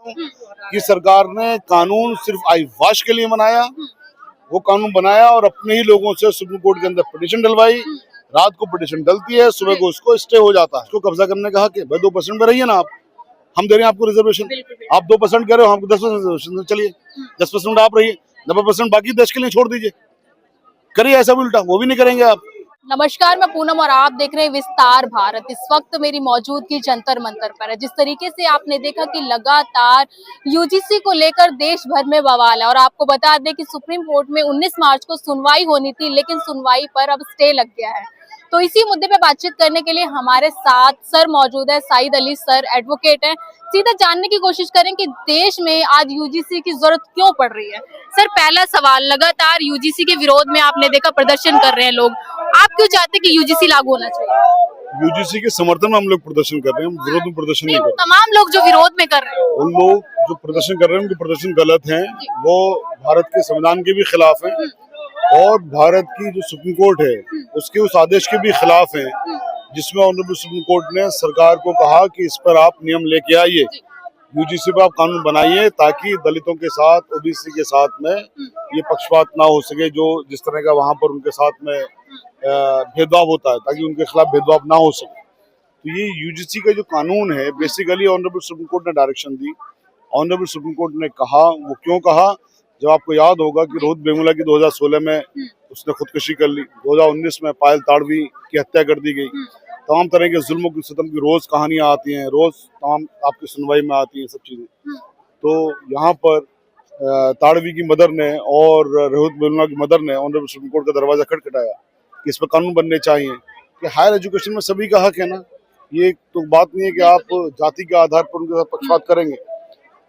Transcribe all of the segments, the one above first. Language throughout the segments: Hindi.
आपको कि सरकार ने कानून सिर्फ आईवाश के लिए बनाया, वो कानून बनाया और अपने ही लोगों से सुप्रीम कोर्ट के अंदर पिटीशन डलवाई। रात को पिटीशन डलती है, सुबह को उसको स्टे हो जाता है। उसको कब्जा करने का हक है। भाई 2% में रहिए ना आप, हम दे रहे हैं आपको रिजर्वेशन। आप 2% कह रहे हो, हमको 10% रिजर्वेशन, चलिए 10% आप रहिए, 90% बाकी देश के लिए छोड़ दीजिए। करिए ऐसा भी उल्टा, वो भी नहीं करेंगे आप। नमस्कार, मैं पूनम और आप देख रहे हैं विस्तार भारत। इस वक्त मेरी मौजूदगी जंतर मंतर पर है। जिस तरीके से आपने देखा कि लगातार यूजीसी को लेकर देश भर में बवाल है और आपको बता दें कि सुप्रीम कोर्ट में 19 मार्च को सुनवाई होनी थी, लेकिन सुनवाई पर अब स्टे लग गया है। तो इसी मुद्दे पे बातचीत करने के लिए हमारे साथ सर मौजूद है। साइद अली सर एडवोकेट हैं। सीधा जानने की कोशिश करें कि देश में आज यूजीसी की जरूरत क्यों पड़ रही है। सर, पहला सवाल, लगातार यूजीसी के विरोध में आपने देखा प्रदर्शन कर रहे हैं लोग, आप क्यों चाहते हैं कि यूजीसी लागू होना चाहिए? यूजीसी के समर्थन में हम लोग प्रदर्शन कर रहे हैं, हम विरोध में प्रदर्शन नहीं कर रहे। तमाम लोग जो विरोध में कर रहे हैं, उन लोग जो प्रदर्शन कर रहे हैं उनके प्रदर्शन गलत हैं, वो भारत के संविधान के भी खिलाफ हैं और भारत की जो सुप्रीम कोर्ट है उसके उस आदेश के भी खिलाफ हैं, जिसमें ऑनरेबल सुप्रीम कोर्ट ने सरकार को कहा कि इस पर आप नियम लेके आइए, यूजीसी पर आप कानून बनाइए, ताकि दलितों के साथ, ओबीसी के साथ में ये पक्षपात ना हो सके, जो जिस तरह का वहां पर उनके साथ में भेदभाव होता है, ताकि उनके खिलाफ भेदभाव ना हो सके। तो ये यूजीसी का जो कानून है, बेसिकली ऑनरेबल सुप्रीम कोर्ट ने डायरेक्शन दी। ऑनरेबल सुप्रीम कोर्ट ने कहा, वो क्यों कहा, जब आपको याद होगा कि रोहित वेमुला की 2016 में उसने खुदकुशी कर ली, 2019 में पायल ताड़वी की हत्या कर दी गई। तमाम तरह के जुल्म की सितम की रोज कहानियां आती हैं, रोज तमाम आपकी सुनवाई में आती हैं सब चीजें। तो यहाँ पर ताड़वी की मदर ने और रोहित वेमुला की मदर ने ऑनरेबल सुप्रीम कोर्ट का दरवाजा खटखटाया कि इस पर कानून बनने चाहिए कि हायर एजुकेशन में सभी का हक है ना। ये तो बात नहीं है कि आप जाति के आधार पर उनके साथ पक्षपात करेंगे।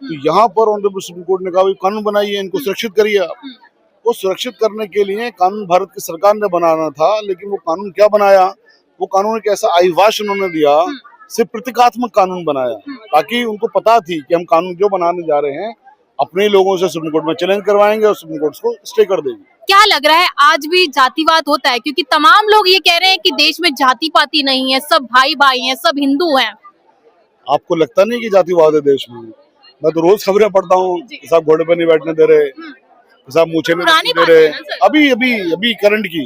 तो यहाँ पर ऑनरेबल सुप्रीम कोर्ट ने कहा कानून बनाइए, इनको सुरक्षित करिए आप। वो सुरक्षित करने के लिए कानून भारत की सरकार ने बनाना था, लेकिन वो कानून क्या बनाया, वो कानून एक ऐसा आईवाश उन्होंने दिया, सिर्फ प्रतीकात्मक कानून बनाया, ताकि उनको पता थी कि हम कानून जो बनाने जा रहे हैं अपने लोगों से सुप्रीम कोर्ट में चैलेंज करवाएंगे और सुप्रीम कोर्ट को स्टे कर देगी। क्या लग रहा है आज भी जातिवाद होता है? क्योंकि तमाम लोग ये कह रहे हैं कि देश में जाति पाति नहीं है, सब भाई भाई हैं, सब हिंदू हैं। आपको लगता नहीं कि जातिवाद है देश में? मैं तो रोज खबरें पढ़ता हूँ, साहब घोड़े पर नहीं बैठने दे रहे, साहब मूछे में नहीं दे रहे। अभी अभी अभी करंट की,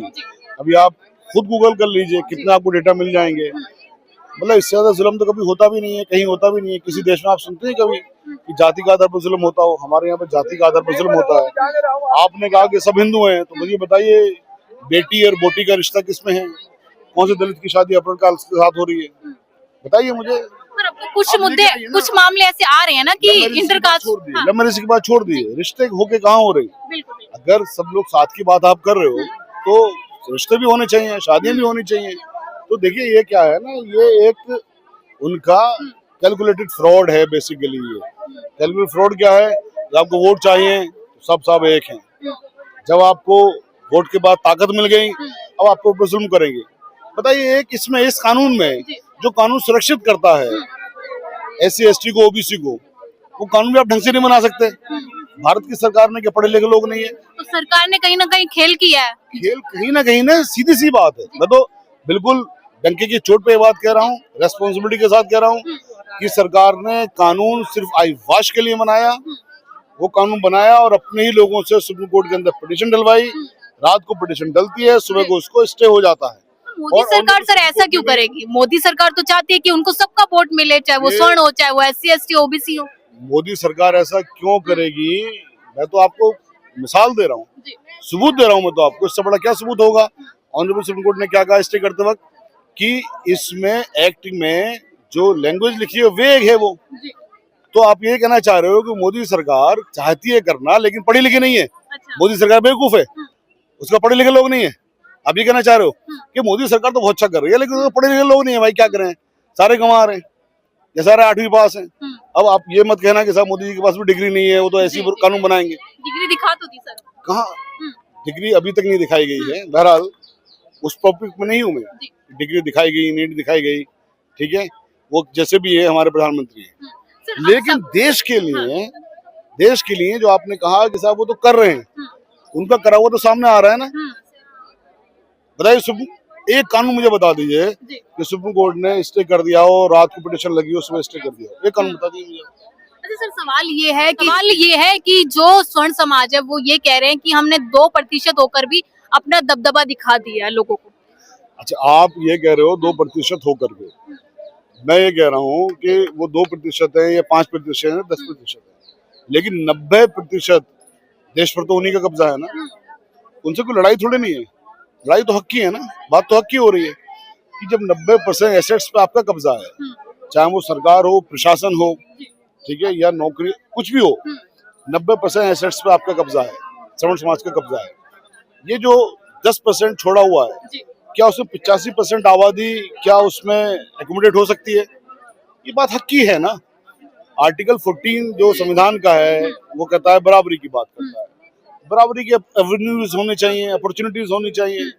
अभी आप खुद गूगल कर लीजिए, कितने आपको डेटा मिल जाएंगे। मतलब इससे ज्यादा जुल्म तो कभी होता भी नहीं है, कहीं होता भी नहीं है। किसी देश में आप सुनते हैं कभी कि जाति का आधार पर जुल्म होता हो? हमारे यहाँ पे जाति का आधार पर जुल्म होता है। आपने कहा कि सब हिंदू हैं, तो मुझे बताइए बेटी और बोटी का रिश्ता किसमें है? कौन से दलित की शादी अपहरण काल के साथ हो रही है? बताइए मुझे। पर अब तो कुछ मुद्दे, कुछ मामले ऐसे आ रहे हैं ना कि इंटरकास्ट, लव मैरिज की बात छोड़ दिए, रिश्ते होके कहाँ हो रही? अगर सब लोग साथ की बात आप कर रहे हो तो रिश्ते भी होने चाहिए, शादियां भी होनी चाहिए। तो देखिए ये क्या है ना, ये एक उनका कैलकुलेटेड फ्रॉड है बेसिकली। ये कैलकुलेटेड फ्रॉड क्या है, जब आपको वोट चाहिए तो सब एक हैं, जब आपको वोट के बाद ताकत मिल गई अब आपको ऊपर जुल्म करेंगे। बताइए एक इसमें, इस कानून में जो कानून सुरक्षित करता है SC ST को, OBC को, वो कानून भी आप ढंग से नहीं बना सकते। भारत की सरकार ने क्या पढ़े लिखे लोग नहीं है? तो सरकार ने कहीं ना कहीं खेल किया है। खेल कहीं ना सीधी सी बात है। मैं तो बिल्कुल डंके की चोट पे बात कह रहा हूँ, रेस्पॉन्सिबिलिटी के साथ कह रहा हूँ कि सरकार ने कानून सिर्फ आईवाश के लिए बनाया, वो कानून बनाया और अपने ही लोगों से सुप्रीम कोर्ट के अंदर पिटीशन डलवाई। रात को पिटीशन डलती है, सुबह को उसको स्टे हो जाता है। मोदी सरकार सर ऐसा क्यों करेगी? मोदी सरकार तो चाहती है कि उनको सबका वोट मिले, चाहे वो स्वर्ण हो, चाहे वो SC ST OBC हो। मोदी सरकार ऐसा क्यों करेगी? मैं तो आपको मिसाल दे रहा हूँ, सबूत दे रहा हूँ मैं तो आपको। इससे बड़ा क्या सबूत होगा? ऑनरेबल सुप्रीम कोर्ट ने क्या कहा स्टे करते वक्त कि इसमें एक्ट में जो लैंग्वेज लिखी है वेग है वो। तो आप ये कहना चाह रहे हो कि मोदी सरकार चाहती है करना, लेकिन पढ़ी लिखी नहीं है। मोदी सरकार बेवकूफ है, उसका पढ़े लिखे लोग नहीं है। आप ये कहना चाह रहे हो कि मोदी सरकार तो बहुत अच्छा कर रही है, लेकिन पढ़े लिखे लोग नहीं है। भाई क्या करें, सारे कमा रहे हैं, ये सारे 8वीं पास हैं। अब आप ये मत कहना कि साहब मोदी जी के पास भी डिग्री नहीं है, वो तो ऐसी कानून बनाएंगे। डिग्री दिखा तो दी सर। कहाँ डिग्री अभी तक नहीं दिखाई गई है। बहरहाल उस टॉपिक में नहीं हूँ मैं, डिग्री दिखाई गई नहीं दिखाई गई, ठीक है, वो जैसे भी है हमारे प्रधानमंत्री है। लेकिन देश के लिए जो आपने कहा कि साहब वो तो कर रहे हैं, उनका करा हुआ तो सामने आ रहा है ना। बताइए, एक कानून मुझे बता दीजिए कि सुप्रीम कोर्ट ने स्टे कर दिया हो, रात को पिटीशन लगी हो, सुबह स्टे कर दिया हो, एक कानून बता दीजिए मुझे। अच्छा सर, सवाल ये है कि जो स्वर्ण समाज है वो ये कह रहे हैं कि हमने 2% होकर भी अपना दबदबा दिखा दिया है लोगों को। अच्छा, आप ये कह रहे हो 2% होकर के, मैं ये कह रहा हूँ कि वो 2% है या 5% है, 10% है, लेकिन 90% देश पर तो उन्हीं का कब्जा है ना। उनसे कोई लड़ाई थोड़ी नहीं है, लड़ाई तो हक की है ना। बात तो हक की हो रही है कि जब 90% एसेट्स पे आपका कब्जा है, चाहे वो सरकार हो, प्रशासन हो, ठीक है, या नौकरी, कुछ भी हो, 90% एसेट्स पे आपका कब्जा है, श्रवण समाज का कब्जा है। ये जो 10% छोड़ा हुआ है, क्या उसमें 85% आबादी क्या उसमें एकोमोडेट हो सकती है? ये बात हक की है ना। आर्टिकल 14 जो संविधान का है वो कहता है बराबरी की बात करता है, बराबरी की एवेन्यूज होनी चाहिए, अपॉर्चुनिटीज होनी चाहिए।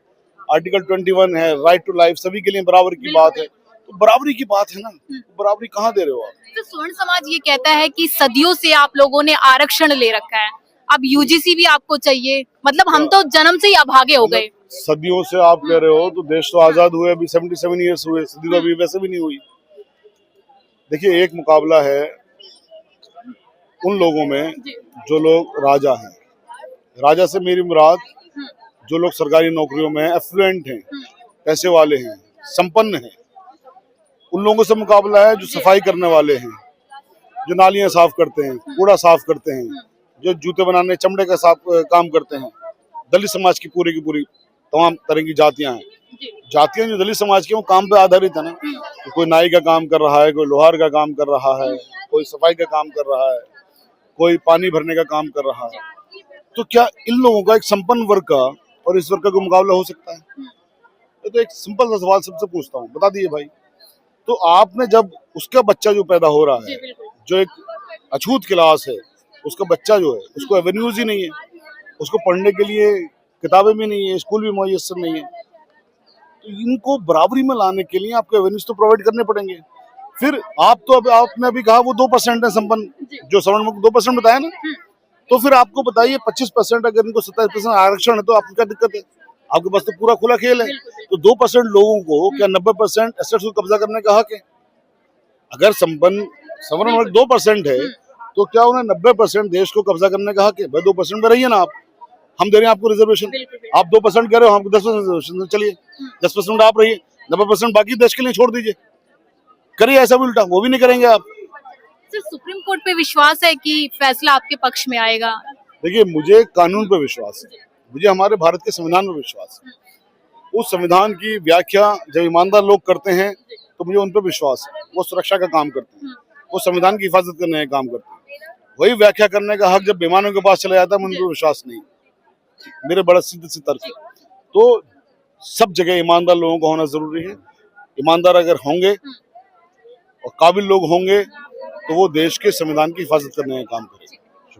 आर्टिकल 21 है, राइट टू लाइफ, सभी के लिए बराबर की बात है, तो बराबरी की बात है ना। बराबरी कहाँ दे रहे हो आप? तो स्वर्ण समाज ये कहता है कि सदियों से आप लोगों ने आरक्षण ले रखा है, अब यूजीसी भी आपको चाहिए, मतलब हम तो जन्म से ही अभागे हो गए। सदियों से आप कह रहे हो, तो देश तो आजाद हुए अभी 77 ईयर्स हुए, सदी तो अभी वैसे भी नहीं हुई। देखिए, एक मुकाबला है उन लोगों में जो लोग राजा हैं। राजा से मेरी मुराद जो लोग सरकारी नौकरियों में एफ्लुएंट हैं, पैसे वाले हैं, संपन्न हैं, उन लोगों से मुकाबला है जो सफाई करने वाले हैं, जो नालियां साफ करते हैं, कूड़ा साफ करते हैं, जो जूते बनाने, चमड़े का साफ काम करते हैं। दलित समाज की पूरी तमाम तरह की जातियां हैं। जातियां जो दलित समाज की, वो काम पे आधारित है ना। तो कोई नाई का काम कर रहा है, कोई लोहार का काम कर रहा है, कोई सफाई का काम कर रहा है, कोई पानी भरने का काम कर रहा है। तो क्या इन लोगों का, एक संपन्न वर्ग का और इस वर्ग का कोई मुकाबला हो सकता है? ये तो एक सिंपल सा सवाल सबसे पूछता हूँ, बता दिए भाई। तो आपने जब उसका बच्चा जो पैदा हो रहा है, जो एक अछूत क्लास है, उसका बच्चा जो है, उसको एवेन्यूज ही नहीं है, उसको पढ़ने के लिए किताबें भी नहीं है, स्कूल भी मुयस्सर नहीं है। तो इनको बराबरी में लाने के लिए आपको एवेन्यूज तो प्रोवाइड करने पड़ेंगे। फिर आप तो, अब आपने अभी कहा वो 2% है संपन्न, जो सवर्ण मुक्त 2% बताया ना, तो फिर आपको बताइए 25%, अगर इनको 27% आरक्षण है तो आपको क्या दिक्कत है? आपके पास तो पूरा खुला खेल है। तो 2% लोगों को क्या 90% एसेट्स को कब्जा करने का हक है? अगर संपन्न सवर्ण वर्ग 2% है, तो क्या उन्हें 90% देश को कब्जा करने का हक है? भाई 2% में रहिए ना आप, हम दे रहे हैं आपको रिजर्वेशन। आप 2% कह रहे हो, हमको 10% रिजर्वेशन, चलिए 10% आप रहिए, 90% बाकी देश के लिए छोड़ दीजिए। करिए ऐसा भी, उल्टा वो भी नहीं करेंगे आप। सर, सुप्रीम कोर्ट पे विश्वास है कि फैसला आपके पक्ष में आएगा? देखिए, मुझे कानून पर विश्वास है, मुझे हमारे भारत के संविधान पर विश्वास है। उस संविधान की व्याख्या जब ईमानदार लोग करते हैं तो मुझे उन पर विश्वास है। वो सुरक्षा का काम करते हैं, वो संविधान की हिफाजत करने का काम करते हैं। वही व्याख्या करने का हक जब बेईमानों के पास चला जाता है, मुझे उन पर विश्वास नहीं। मेरे बड़ा सीधे से तर्क है। तो सब जगह ईमानदार लोगों का होना जरूरी है। ईमानदार अगर होंगे और काबिल लोग होंगे तो वो देश के संविधान की हिफाजत करने का काम करेंगे।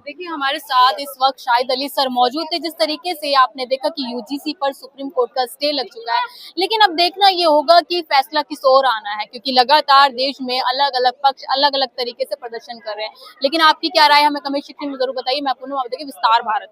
देखिए, हमारे साथ इस वक्त शाहिद अली सर मौजूद थे। जिस तरीके से आपने देखा कि यूजीसी पर सुप्रीम कोर्ट का स्टे लग चुका है, लेकिन अब देखना ये होगा कि फैसला किस ओर आना है, क्योंकि लगातार देश में अलग अलग पक्ष अलग अलग तरीके से प्रदर्शन कर रहे हैं। लेकिन आपकी क्या राय, हमें कमेंट सेक्शन में जरूर बताइए। मैं पूनम, आप देखिए विस्तार भारत।